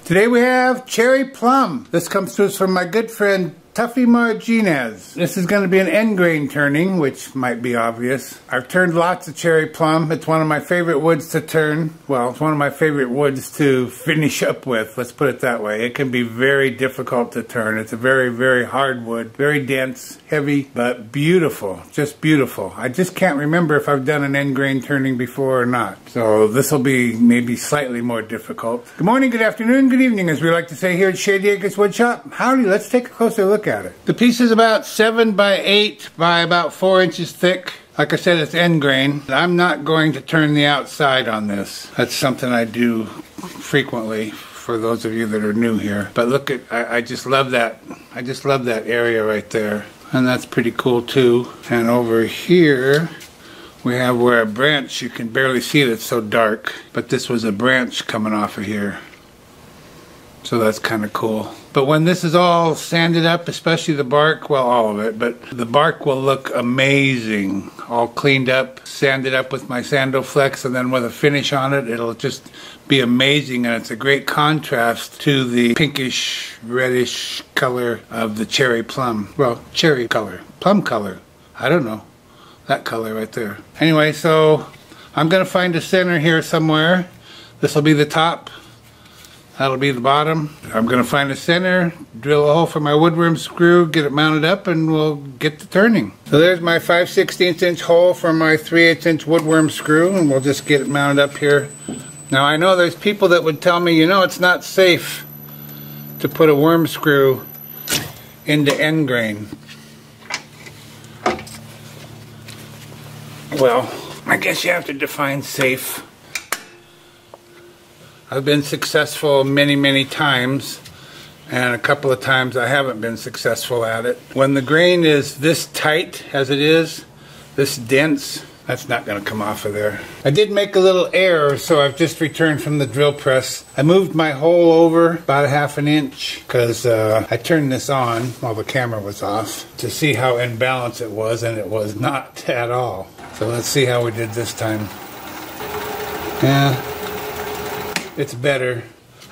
Today we have cherry plum. This comes to us from my good friend Tuffy Marginez. This is going to be an end grain turning, which might be obvious. I've turned lots of cherry plum. It's one of my favorite woods to turn. Well, it's one of my favorite woods to finish up with. Let's put it that way. It can be very difficult to turn. It's a very, very hard wood. Very dense, heavy, but beautiful. Just beautiful. I just can't remember if I've done an end grain turning before or not. So this will be maybe slightly more difficult. Good morning, good afternoon, good evening, as we like to say here at Shady Acres Woodshop. Howdy, let's take a closer look at it. The piece is about 7 by 8 by about 4 inches thick. Like I said, it's end grain. I'm not going to turn the outside on this. That's something I do frequently for those of you that are new here. But look at, I just love that. I just love that area right there. And that's pretty cool too. And over here, we have where a branch, you can barely see it, it's so dark. But this was a branch coming off of here. So that's kind of cool. But when this is all sanded up, especially the bark, well, all of it, but the bark will look amazing. All cleaned up, sanded up with my Sandoflex, and then with a finish on it, it'll just be amazing. And it's a great contrast to the pinkish, reddish color of the cherry plum. Well, cherry color, plum color. I don't know. That color right there. Anyway, so I'm going to find a center here somewhere. This will be the top. That'll be the bottom. I'm going to find a center, drill a hole for my woodworm screw, get it mounted up, and we'll get the turning. So there's my 5/16 inch hole for my 3/8 inch woodworm screw, and we'll just get it mounted up here. Now I know there's people that would tell me, you know, it's not safe to put a worm screw into end grain. Well, I guess you have to define safe. I've been successful many, many times, and a couple of times I haven't been successful at it. When the grain is this tight as it is, this dense, that's not going to come off of there. I did make a little error, so I've just returned from the drill press. I moved my hole over about 1/2 inch because I turned this on while the camera was off to see how in balance it was, and it was not at all. So let's see how we did this time. Yeah. It's better.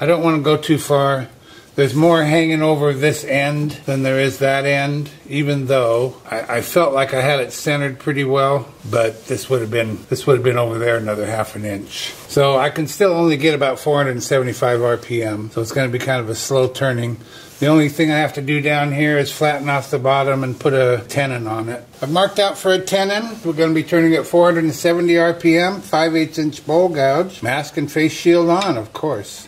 I don't want to go too far. There's more hanging over this end than there is that end, even though I felt like I had it centered pretty well, but this would have been over there another 1/2 inch. So I can still only get about 475 RPM, so it's going to be kind of a slow turning. The only thing I have to do down here is flatten off the bottom and put a tenon on it. I've marked out for a tenon. We're going to be turning at 470 RPM, 5/8 inch bowl gouge, mask and face shield on, of course.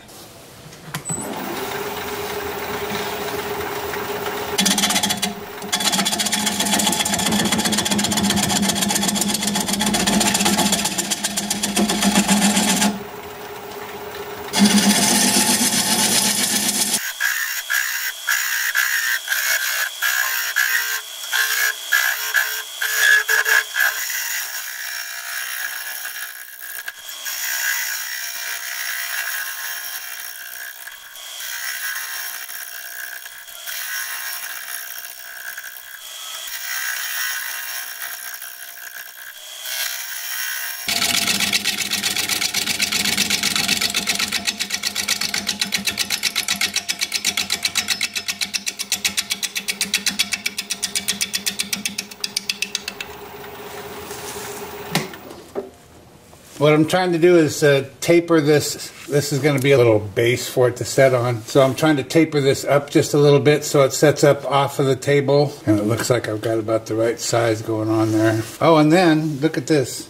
What I'm trying to do is taper this. This is going to be a little base for it to set on. So I'm trying to taper this up just a little bit so it sets up off of the table. And it looks like I've got about the right size going on there. Oh, and then, look at this.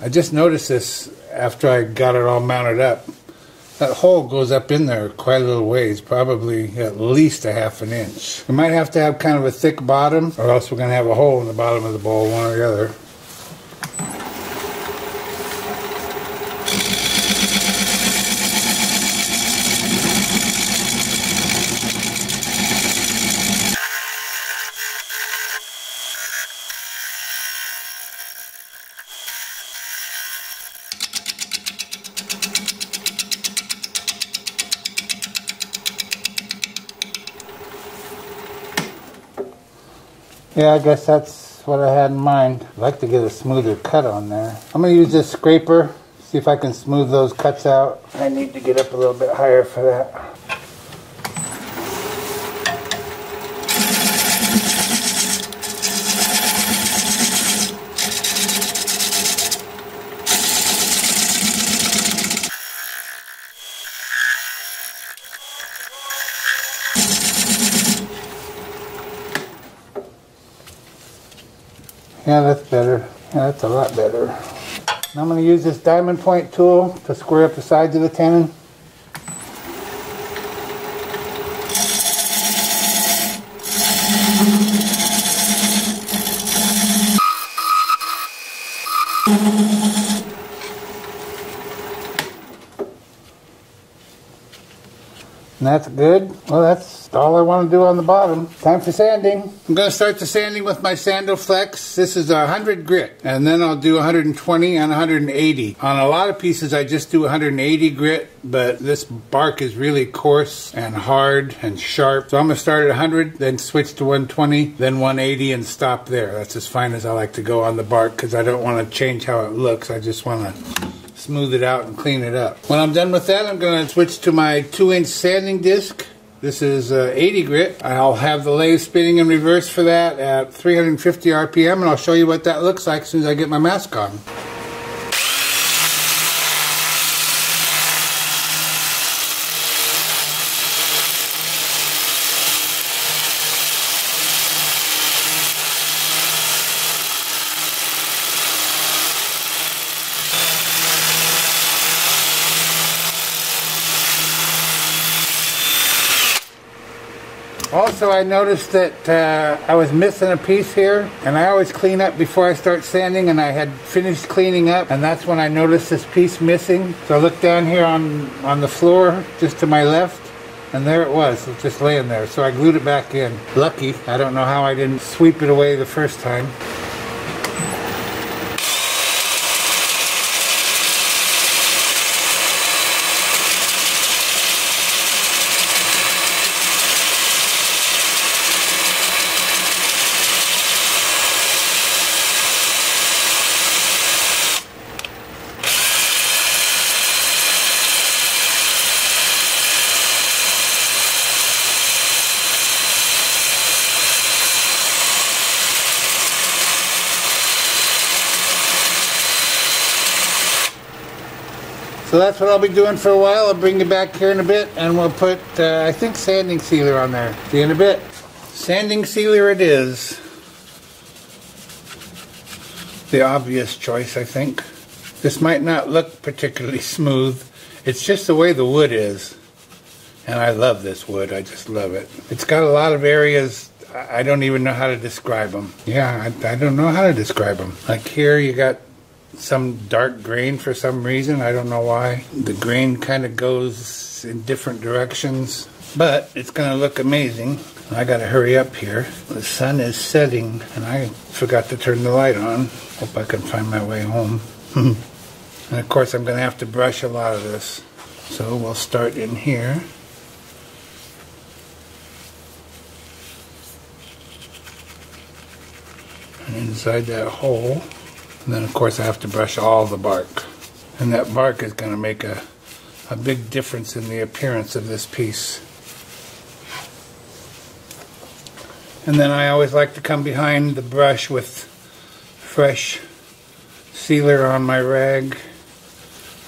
I just noticed this after I got it all mounted up. That hole goes up in there quite a little ways, probably at least 1/2 inch. We might have to have kind of a thick bottom, or else we're going to have a hole in the bottom of the bowl, one or the other. Yeah, I guess that's what I had in mind. I'd like to get a smoother cut on there. I'm going to use this scraper See if I can smooth those cuts out. I need to get up a little bit higher for that. Yeah, that's better. Yeah, that's a lot better. Now I'm going to use this diamond point tool to square up the sides of the tenon. And that's good. Well, that's all I want to do on the bottom. Time for sanding. I'm going to start the sanding with my Sandoflex. This is 100 grit, and then I'll do 120 and 180. On a lot of pieces I just do 180 grit, but this bark is really coarse and hard and sharp. So I'm going to start at 100, then switch to 120, then 180 and stop there. That's as fine as I like to go on the bark because I don't want to change how it looks. I just want to smooth it out and clean it up. When I'm done with that, I'm going to switch to my 2-inch sanding disc. This is 80 grit. I'll have the lathe spinning in reverse for that at 350 RPM, and I'll show you what that looks like as soon as I get my mask on. Also, I noticed that I was missing a piece here, and I always clean up before I start sanding, and I had finished cleaning up, and that's when I noticed this piece missing. So I looked down here on the floor just to my left, and there it was. It was just laying there. So I glued it back in. Lucky. I don't know how I didn't sweep it away the first time. So that's what I'll be doing for a while. I'll bring you back here in a bit, and we'll put, I think, sanding sealer on there. See you in a bit. Sanding sealer it is. The obvious choice, I think. This might not look particularly smooth. It's just the way the wood is. And I love this wood. I just love it. It's got a lot of areas, I don't even know how to describe them. Yeah, I don't know how to describe them. Like here you got some dark grain for some reason. I don't know why. The grain kind of goes in different directions, but it's going to look amazing. I got to hurry up here. The sun is setting, and I forgot to turn the light on. Hope I can find my way home. And of course, I'm going to have to brush a lot of this. So we'll start in here. And inside that hole. And then of course I have to brush all the bark. And that bark is going to make a big difference in the appearance of this piece. And then I always like to come behind the brush with fresh sealer on my rag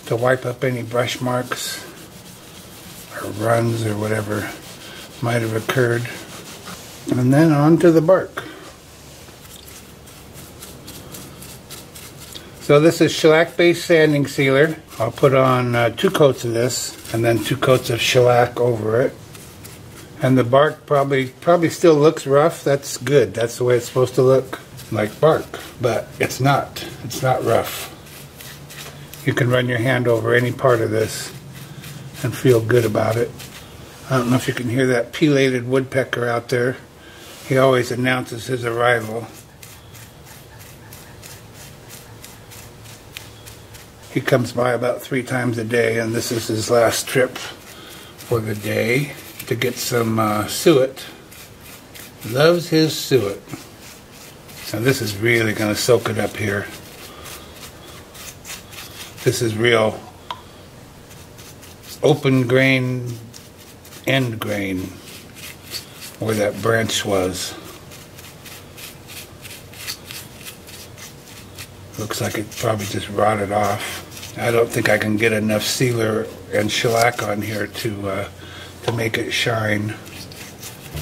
to wipe up any brush marks or runs or whatever might have occurred. And then on to the bark. So this is shellac-based sanding sealer. I'll put on 2 coats of this and then 2 coats of shellac over it. And the bark probably still looks rough. That's good. That's the way it's supposed to look, like bark. But it's not. It's not rough. You can run your hand over any part of this and feel good about it. I don't know if you can hear that pileated woodpecker out there. He always announces his arrival. He comes by about 3 times a day, and this is his last trip for the day to get some suet. Loves his suet. So this is really going to soak it up here. This is real open grain, end grain, where that branch was. Looks like it probably just rotted off. I don't think I can get enough sealer and shellac on here to make it shine.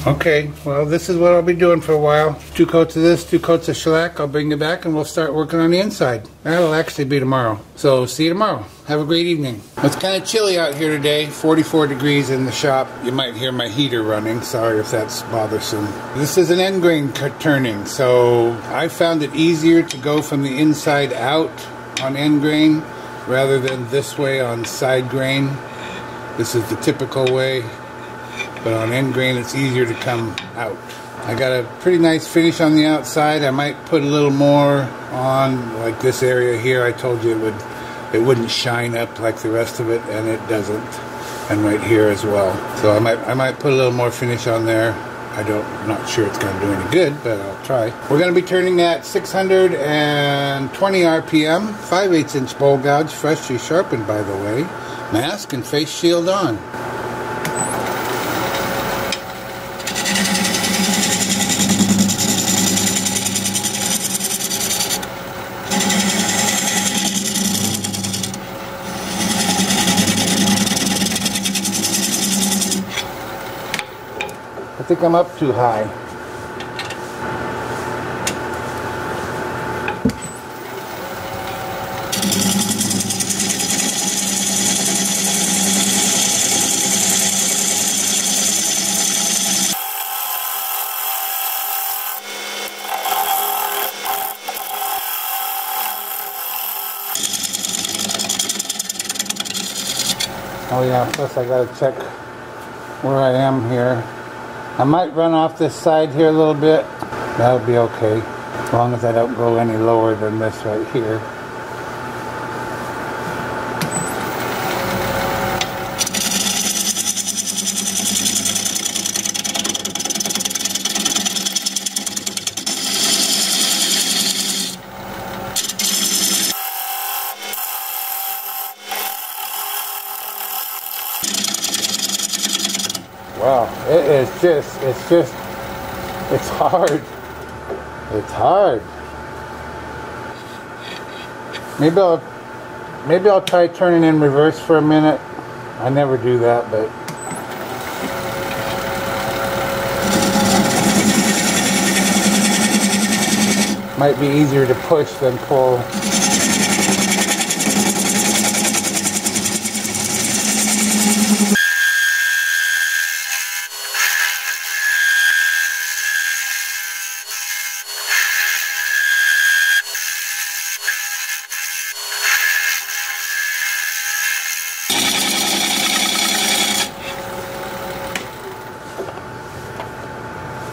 Okay, well, this is what I'll be doing for a while. 2 coats of this, 2 coats of shellac. I'll bring it back and we'll start working on the inside. That'll actually be tomorrow. So see you tomorrow. Have a great evening. It's kind of chilly out here today. 44 degrees in the shop. You might hear my heater running. Sorry if that's bothersome. This is an end grain turning, so I found it easier to go from the inside out on end grain rather than this way on side grain. This is the typical way. But on end grain it's easier to come out. I got a pretty nice finish on the outside. I might put a little more on, like this area here. I told you it wouldn't shine up like the rest of it, and it doesn't. And right here as well. So I might put a little more finish on there. I'm not sure it's going to do any good, but I'll try. We're going to be turning at 620 RPM, 5/8 inch bowl gouge, freshly sharpened by the way. Mask and face shield on. I think I'm up too high. Oh yeah, plus I gotta check where I am here. I might run off this side here a little bit. That'll be okay, as long as I don't go any lower than this right here. Wow, it's hard. It's hard. Maybe I'll try turning in reverse for a minute. I never do that, but might be easier to push than pull.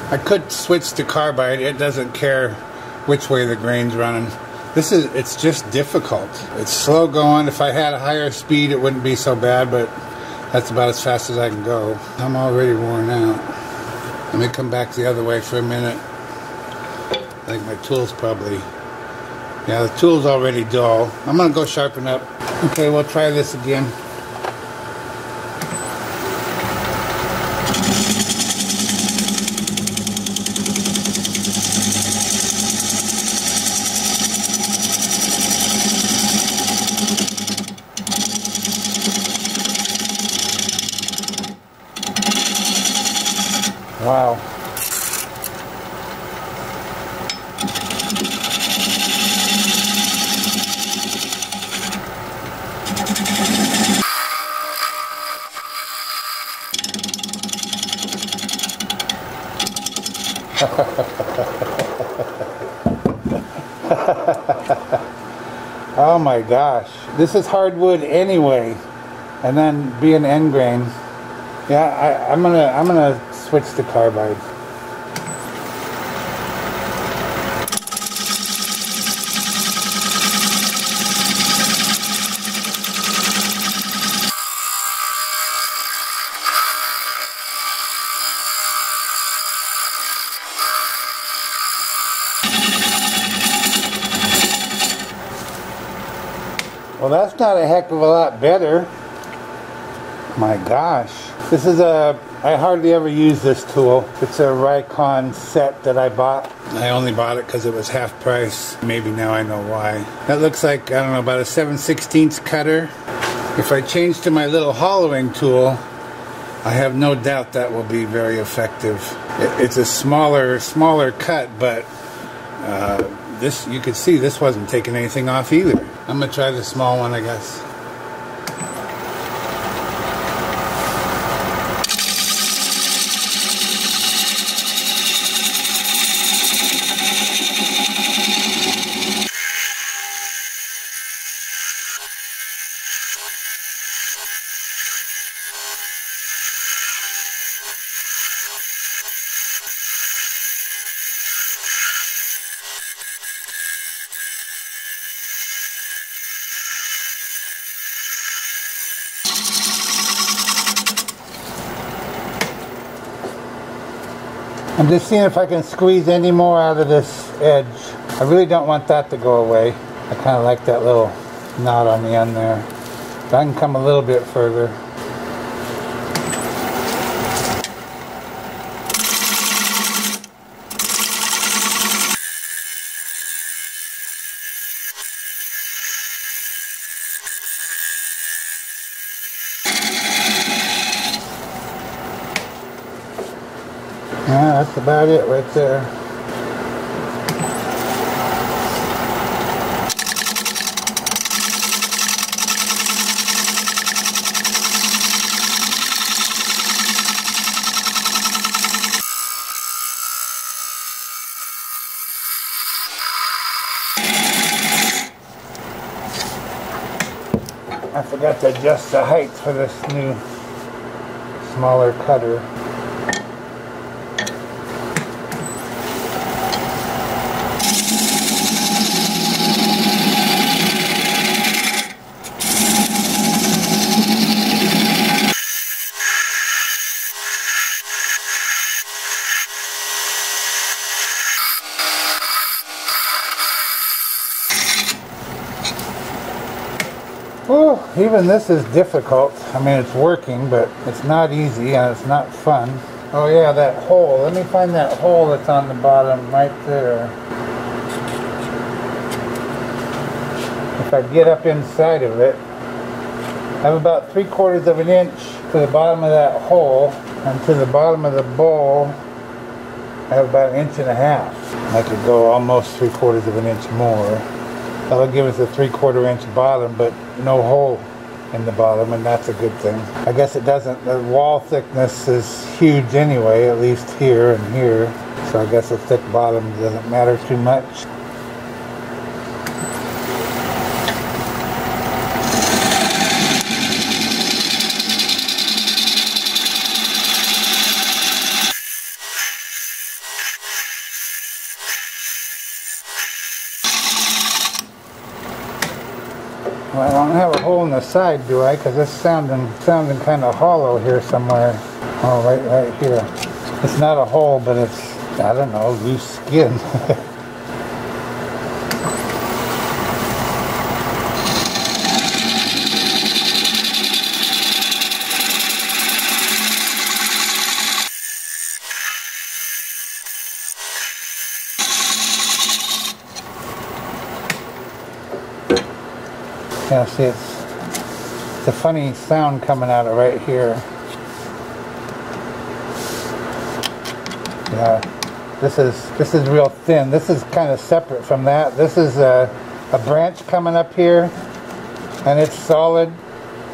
I could switch to carbide. It doesn't care which way the grain's running. It's just difficult. It's slow going. If I had a higher speed, it wouldn't be so bad, but that's about as fast as I can go. I'm already worn out. Let me come back the other way for a minute. I think my tool's probably... Yeah, the tool's already dull. I'm gonna go sharpen up. Okay, we'll try this again. Wow. Oh my gosh. This is hardwood anyway. And then being end grain. Yeah, I'm gonna switch to carbide. Well, that's not a heck of a lot better. My gosh. This is I hardly ever use this tool. It's a Rikon set that I bought. I only bought it because it was half price. Maybe now I know why. That looks like, I don't know, about a 7/16 cutter. If I change to my little hollowing tool, I have no doubt that will be very effective. It's a smaller cut, but this, you could see this wasn't taking anything off either. I'm gonna try the small one, I guess. I'm just seeing if I can squeeze any more out of this edge. I really don't want that to go away. I kind of like that little knot on the end there. But I can come a little bit further. Yeah, that's about it right there. I forgot to adjust the height for this new smaller cutter. Oh, even this is difficult. I mean, it's working, but it's not easy and it's not fun. Oh yeah, that hole. Let me find that hole that's on the bottom right there. If I get up inside of it, I have about 3/4 of an inch to the bottom of that hole, and to the bottom of the bowl, I have about 1.5 inches. I could go almost 3/4 of an inch more. That'll give us a 3/4 inch bottom, but no hole in the bottom, and that's a good thing. I guess it doesn't, the wall thickness is huge anyway, at least here and here, so I guess a thick bottom doesn't matter too much. Well, I don't have a hole in the side, do I? Because it's sounding kind of hollow here somewhere. Oh, right here. It's not a hole, but it's, I don't know, loose skin. Yeah, see, it's a funny sound coming out of right here. Yeah, this is real thin. This is kind of separate from that. This is a branch coming up here, and it's solid.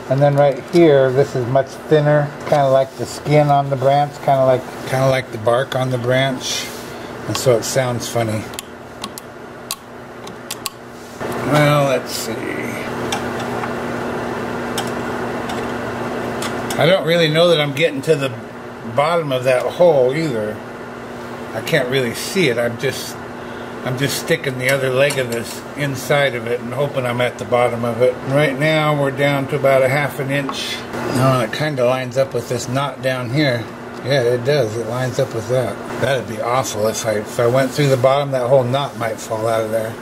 And then right here, this is much thinner, kind of like the skin on the branch, kind of like the bark on the branch, and so it sounds funny. Well, let's see. I don't really know that I'm getting to the bottom of that hole either. I can't really see it. I'm just sticking the other leg of this inside of it and hoping I'm at the bottom of it. Right now we're down to about 1/2 inch. Oh, it kind of lines up with this knot down here. Yeah, it does. It lines up with that. That'd be awful if I went through the bottom. That whole knot might fall out of there.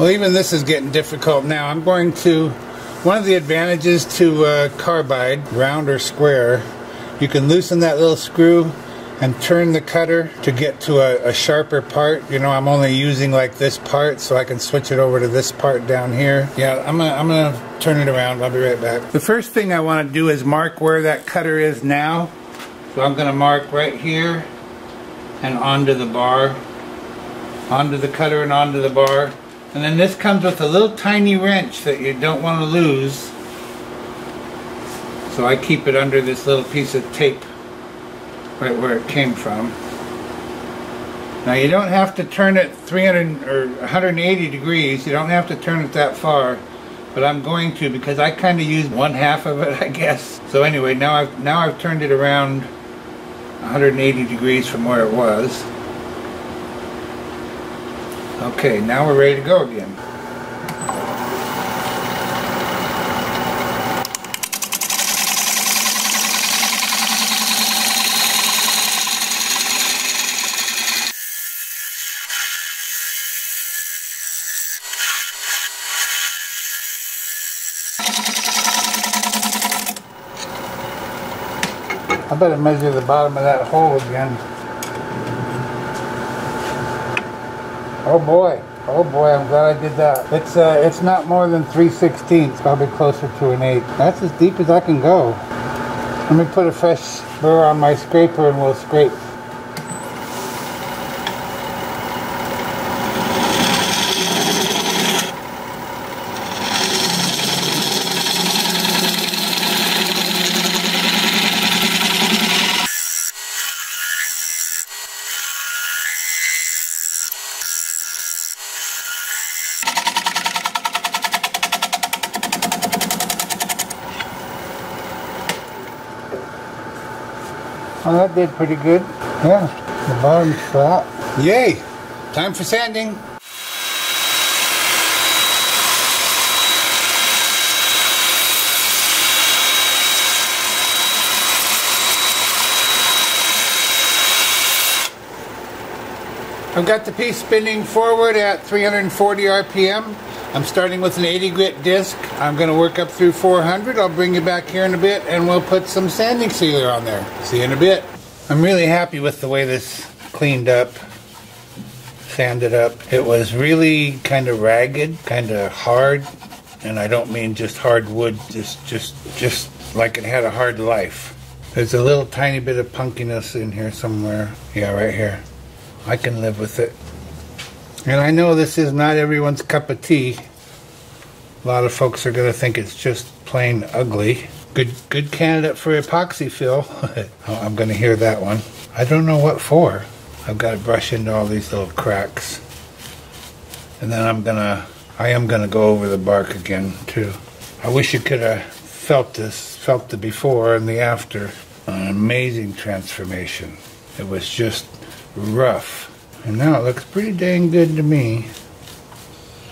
Well, even this is getting difficult now. I'm going to, one of the advantages to carbide, round or square, you can loosen that little screw and turn the cutter to get to a sharper part. You know, I'm only using like this part, so I can switch it over to this part down here. Yeah, I'm gonna turn it around. I'll be right back. The first thing I want to do is mark where that cutter is now. So I'm gonna mark right here and onto the bar, onto the cutter and onto the bar. And then this comes with a little tiny wrench that you don't want to lose. So I keep it under this little piece of tape right where it came from. Now you don't have to turn it 300 or 180 degrees. You don't have to turn it that far, but I'm going to because I kind of used one half of it, I guess. So anyway, now I've turned it around 180 degrees from where it was. Okay, now we're ready to go again. I better measure the bottom of that hole again. Oh boy, I'm glad I did that. It's not more than 3/16, probably closer to an 8. That's as deep as I can go. Let me put a fresh burr on my scraper and we'll scrape. Well, that did pretty good. Yeah, the bottom's flat. Yay! Time for sanding. I've got the piece spinning forward at 340 RPM. I'm starting with an 80 grit disc. I'm going to work up through 400. I'll bring you back here in a bit and we'll put some sanding sealer on there. See you in a bit. I'm really happy with the way this cleaned up, sanded up. It was really kind of ragged, kind of hard, and I don't mean just hard wood, just like it had a hard life. There's a little tiny bit of punkiness in here somewhere. Yeah, right here. I can live with it. And I know this is not everyone's cup of tea. A lot of folks are going to think it's just plain ugly. Good candidate for epoxy fill. I'm going to hear that one. I don't know what for. I've got to brush into all these little cracks. And then I am going to go over the bark again too. I wish you could have felt the before and the after. An amazing transformation. It was just rough. And now it looks pretty dang good to me.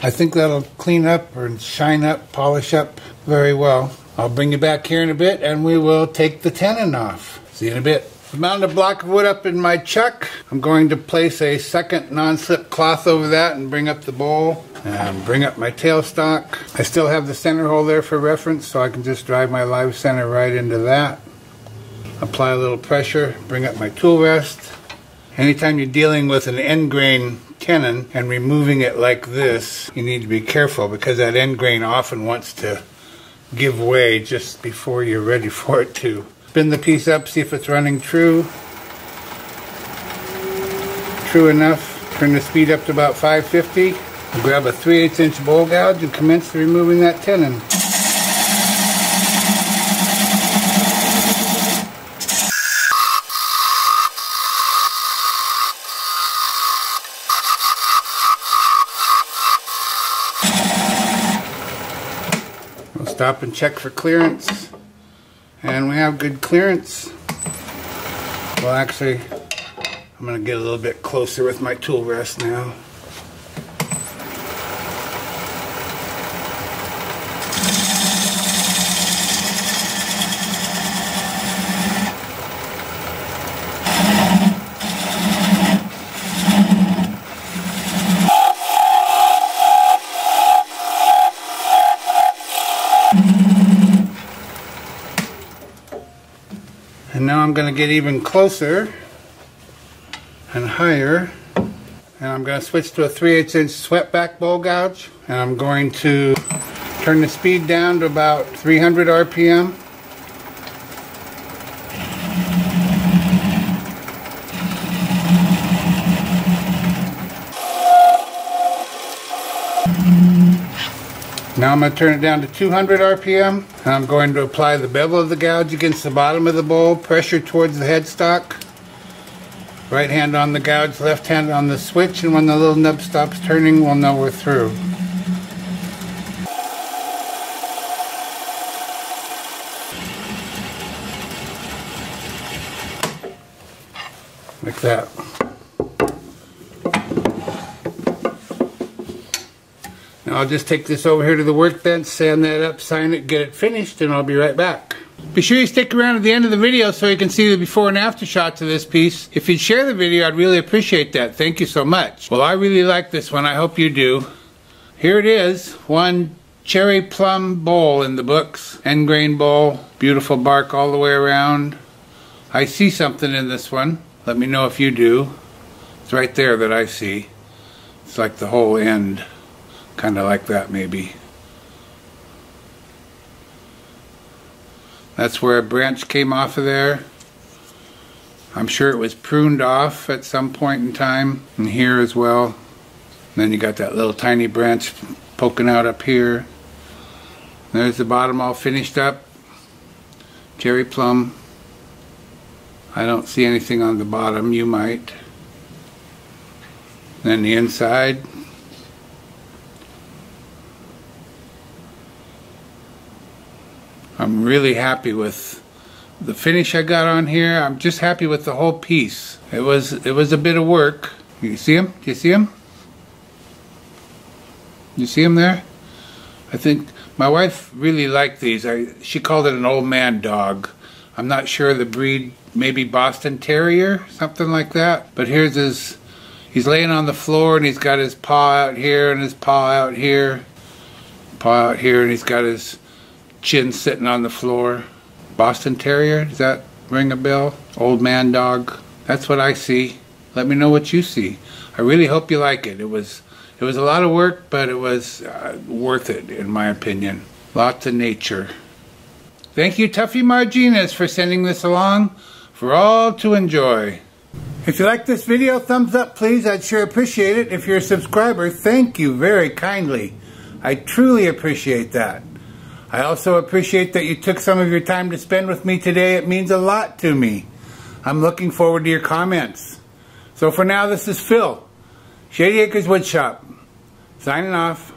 I think that'll clean up or shine up, polish up very well. I'll bring you back here in a bit and we will take the tenon off. See you in a bit. I've mounted a block of wood up in my chuck. I'm going to place a second non-slip cloth over that and bring up the bowl and bring up my tailstock. I still have the center hole there for reference, so I can just drive my live center right into that. Apply a little pressure, bring up my tool rest. Anytime you're dealing with an end grain tenon and removing it like this, you need to be careful because that end grain often wants to give way just before you're ready for it to. Spin the piece up, see if it's running true. True enough. Turn the speed up to about 550. Grab a 3/8 inch bowl gouge and commence removing that tenon. Stop and check for clearance, and we have good clearance. Well, actually, I'm going to get a little bit closer with my tool rest now. And now I'm going to get even closer and higher. And I'm going to switch to a 3/8 inch swept back bowl gouge. And I'm going to turn the speed down to about 300 RPM. Now I'm going to turn it down to 200 RPM. And I'm going to apply the bevel of the gouge against the bottom of the bowl, pressure towards the headstock. Right hand on the gouge, left hand on the switch, and when the little nub stops turning, we'll know we're through. Like that. Now I'll just take this over here to the workbench, sand that up, sign it, get it finished, and I'll be right back. Be sure you stick around at the end of the video so you can see the before and after shots of this piece. If you'd share the video, I'd really appreciate that. Thank you so much. Well, I really like this one. I hope you do. Here it is. One cherry plum bowl in the books. End grain bowl. Beautiful bark all the way around. I see something in this one. Let me know if you do. It's right there that I see. It's like the whole end. Kind of like that maybe. That's where a branch came off of there. I'm sure it was pruned off at some point in time. And here as well. And then you got that little tiny branch poking out up here. There's the bottom all finished up. Cherry plum. I don't see anything on the bottom. You might. Then the inside. I'm really happy with the finish I got on here. I'm just happy with the whole piece. It was a bit of work. You see him? Do you see him? You see him there? I think my wife really liked these. She called it an old man dog. I'm not sure the breed, maybe Boston Terrier, something like that. But here's his, he's laying on the floor and he's got his paw out here and his paw out here. Paw out here, and he's got his chin sitting on the floor. Boston Terrier, does that ring a bell? Old man dog. That's what I see. Let me know what you see. I really hope you like it. It was a lot of work, but it was worth it in my opinion. Lots of nature. Thank you, Tuffy Marginas, for sending this along for all to enjoy. If you like this video, thumbs up please. I'd sure appreciate it. If you're a subscriber, thank you very kindly. I truly appreciate that. I also appreciate that you took some of your time to spend with me today. It means a lot to me. I'm looking forward to your comments. So for now, this is Phil, Shady Acres Woodshop, signing off.